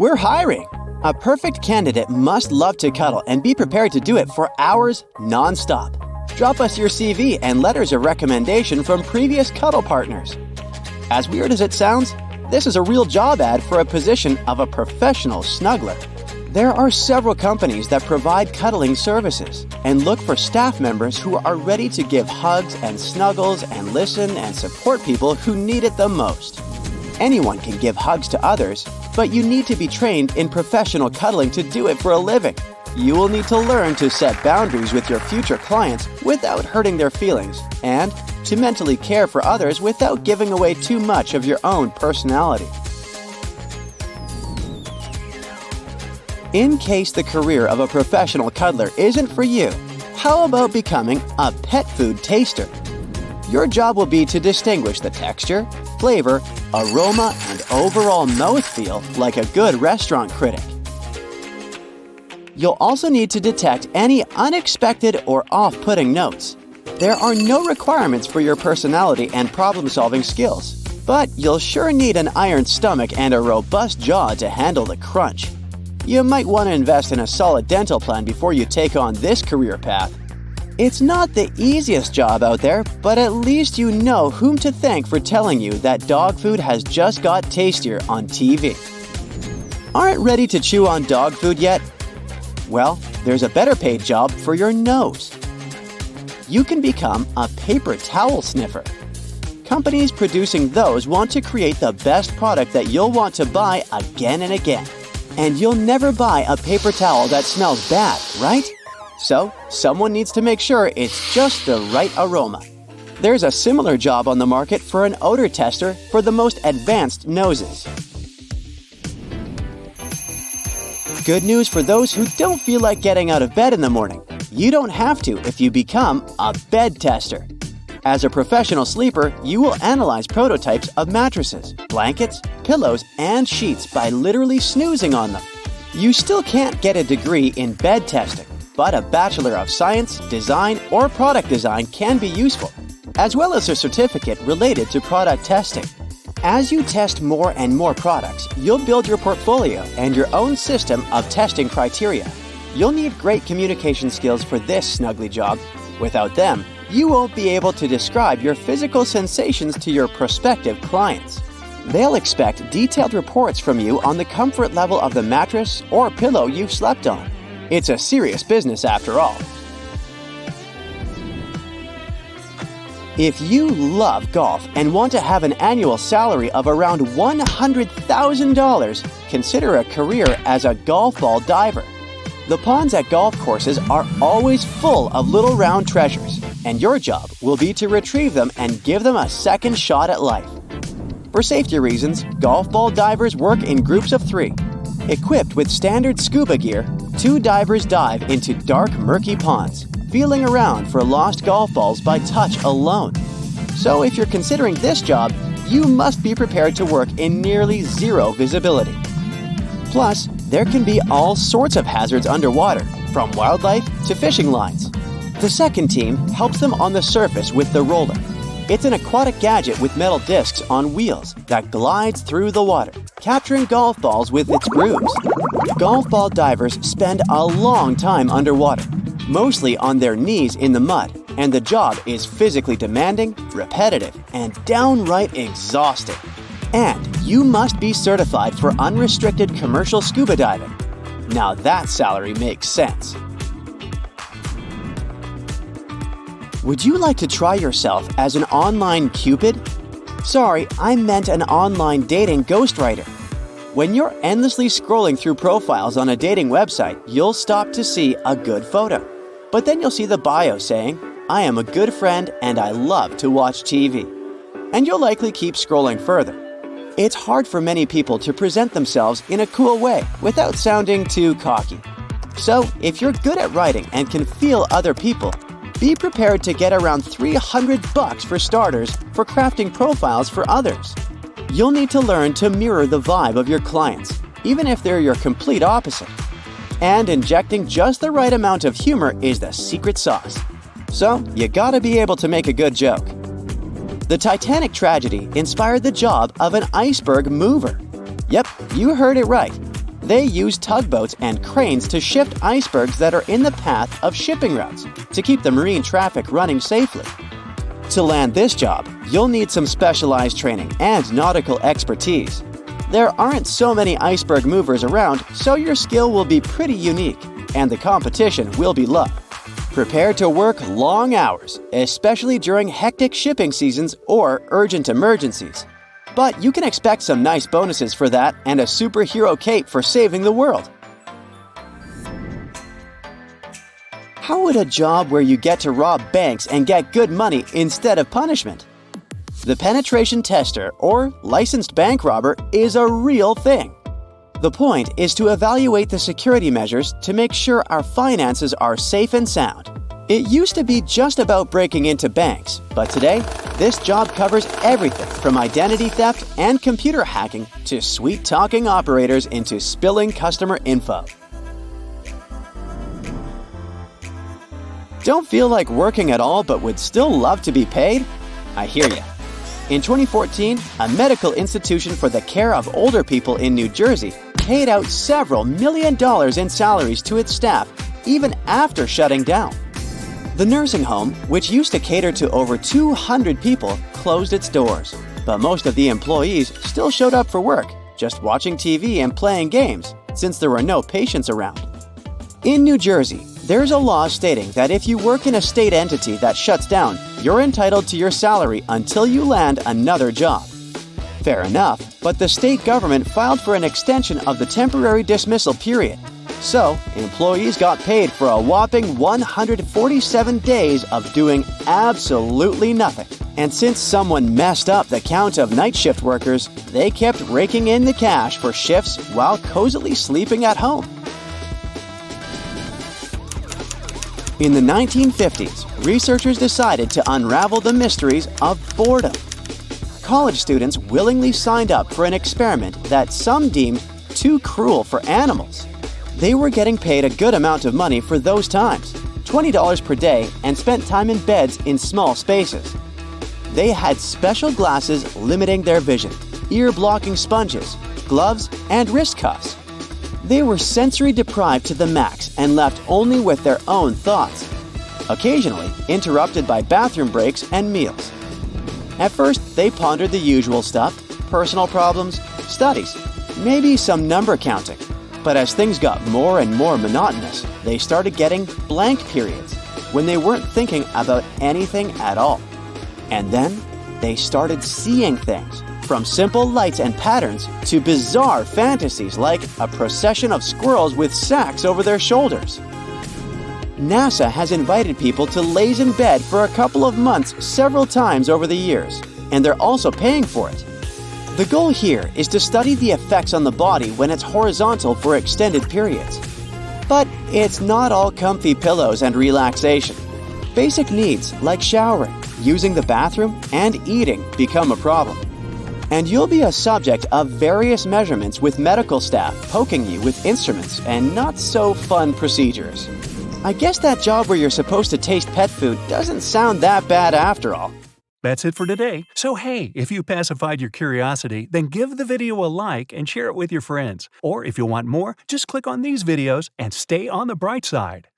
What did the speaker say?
We're hiring! A perfect candidate must love to cuddle and be prepared to do it for hours non-stop. Drop us your CV and letters of recommendation from previous cuddle partners. As weird as it sounds, this is a real job ad for a position of a professional snuggler. There are several companies that provide cuddling services and look for staff members who are ready to give hugs and snuggles and listen and support people who need it the most. Anyone can give hugs to others, but you need to be trained in professional cuddling to do it for a living. You will need to learn to set boundaries with your future clients without hurting their feelings and to mentally care for others without giving away too much of your own personality. In case the career of a professional cuddler isn't for you, how about becoming a pet food taster? Your job will be to distinguish the texture, flavor, aroma, and overall mouthfeel like a good restaurant critic. You'll also need to detect any unexpected or off-putting notes. There are no requirements for your personality and problem-solving skills, but you'll sure need an iron stomach and a robust jaw to handle the crunch. You might want to invest in a solid dental plan before you take on this career path. It's not the easiest job out there, but at least you know whom to thank for telling you that dog food has just got tastier on TV. Aren't ready to chew on dog food yet? Well, there's a better paid job for your nose. You can become a paper towel sniffer. Companies producing those want to create the best product that you'll want to buy again and again. And you'll never buy a paper towel that smells bad, right? So, someone needs to make sure it's just the right aroma. There's a similar job on the market for an odor tester for the most advanced noses. Good news for those who don't feel like getting out of bed in the morning. You don't have to if you become a bed tester. As a professional sleeper, you will analyze prototypes of mattresses, blankets, pillows, and sheets by literally snoozing on them. You still can't get a degree in bed testing, but a Bachelor of Science, Design, or Product Design can be useful, as well as a certificate related to product testing. As you test more and more products, you'll build your portfolio and your own system of testing criteria. You'll need great communication skills for this snuggly job. Without them, you won't be able to describe your physical sensations to your prospective clients. They'll expect detailed reports from you on the comfort level of the mattress or pillow you've slept on. It's a serious business after all. If you love golf and want to have an annual salary of around $100,000, consider a career as a golf ball diver. The ponds at golf courses are always full of little round treasures, and your job will be to retrieve them and give them a second shot at life. For safety reasons, golf ball divers work in groups of 3. Equipped with standard scuba gear, 2 divers dive into dark, murky ponds, feeling around for lost golf balls by touch alone. So if you're considering this job, you must be prepared to work in nearly zero visibility. Plus, there can be all sorts of hazards underwater, from wildlife to fishing lines. The second team helps them on the surface with the roller. It's an aquatic gadget with metal discs on wheels that glides through the water, capturing golf balls with its grooves. Golf ball divers spend a long time underwater, mostly on their knees in the mud, and the job is physically demanding, repetitive, and downright exhausting. And you must be certified for unrestricted commercial scuba diving. Now that salary makes sense. Would you like to try yourself as an online Cupid? Sorry, I meant an online dating ghostwriter. When you're endlessly scrolling through profiles on a dating website, you'll stop to see a good photo. But then you'll see the bio saying, "I am a good friend and I love to watch TV." And you'll likely keep scrolling further. It's hard for many people to present themselves in a cool way without sounding too cocky. So, if you're good at writing and can feel other people, be prepared to get around $300 for starters for crafting profiles for others. You'll need to learn to mirror the vibe of your clients, even if they're your complete opposite. And injecting just the right amount of humor is the secret sauce. So, you gotta be able to make a good joke. The Titanic tragedy inspired the job of an iceberg mover. Yep, you heard it right. They use tugboats and cranes to shift icebergs that are in the path of shipping routes to keep the marine traffic running safely. To land this job, you'll need some specialized training and nautical expertise. There aren't so many iceberg movers around, so your skill will be pretty unique, and the competition will be low. Prepare to work long hours, especially during hectic shipping seasons or urgent emergencies. But you can expect some nice bonuses for that and a superhero cape for saving the world. How would a job where you get to rob banks and get good money instead of punishment? The penetration tester, or licensed bank robber, is a real thing. The point is to evaluate the security measures to make sure our finances are safe and sound. It used to be just about breaking into banks, but today, this job covers everything from identity theft and computer hacking to sweet-talking operators into spilling customer info. Don't feel like working at all but would still love to be paid? I hear ya. In 2014, a medical institution for the care of older people in New Jersey paid out several $1 million in salaries to its staff even after shutting down. The nursing home, which used to cater to over 200 people, closed its doors, but most of the employees still showed up for work, just watching TV and playing games, since there were no patients around. In New Jersey, there's a law stating that if you work in a state entity that shuts down, you're entitled to your salary until you land another job. Fair enough, but the state government filed for an extension of the temporary dismissal period. So, employees got paid for a whopping 147 days of doing absolutely nothing. And since someone messed up the count of night shift workers, they kept raking in the cash for shifts while cozily sleeping at home. In the 1950s, researchers decided to unravel the mysteries of boredom. College students willingly signed up for an experiment that some deemed too cruel for animals. They were getting paid a good amount of money for those times, $20 per day, and spent time in beds in small spaces. They had special glasses limiting their vision, ear-blocking sponges, gloves, and wrist cuffs. They were sensory deprived to the max and left only with their own thoughts, occasionally interrupted by bathroom breaks and meals. At first, they pondered the usual stuff, personal problems, studies, maybe some number counting. But as things got more and more monotonous, they started getting blank periods when they weren't thinking about anything at all. And then they started seeing things, from simple lights and patterns to bizarre fantasies like a procession of squirrels with sacks over their shoulders. NASA has invited people to laze in bed for a couple of months several times over the years, and they're also paying for it. The goal here is to study the effects on the body when it's horizontal for extended periods. But it's not all comfy pillows and relaxation. Basic needs like showering, using the bathroom, and eating become a problem. And you'll be a subject of various measurements with medical staff poking you with instruments and not-so-fun procedures. I guess that job where you're supposed to taste pet food doesn't sound that bad after all. That's it for today. So hey, if you pacified your curiosity, then give the video a like and share it with your friends. Or if you want more, just click on these videos and stay on the bright side.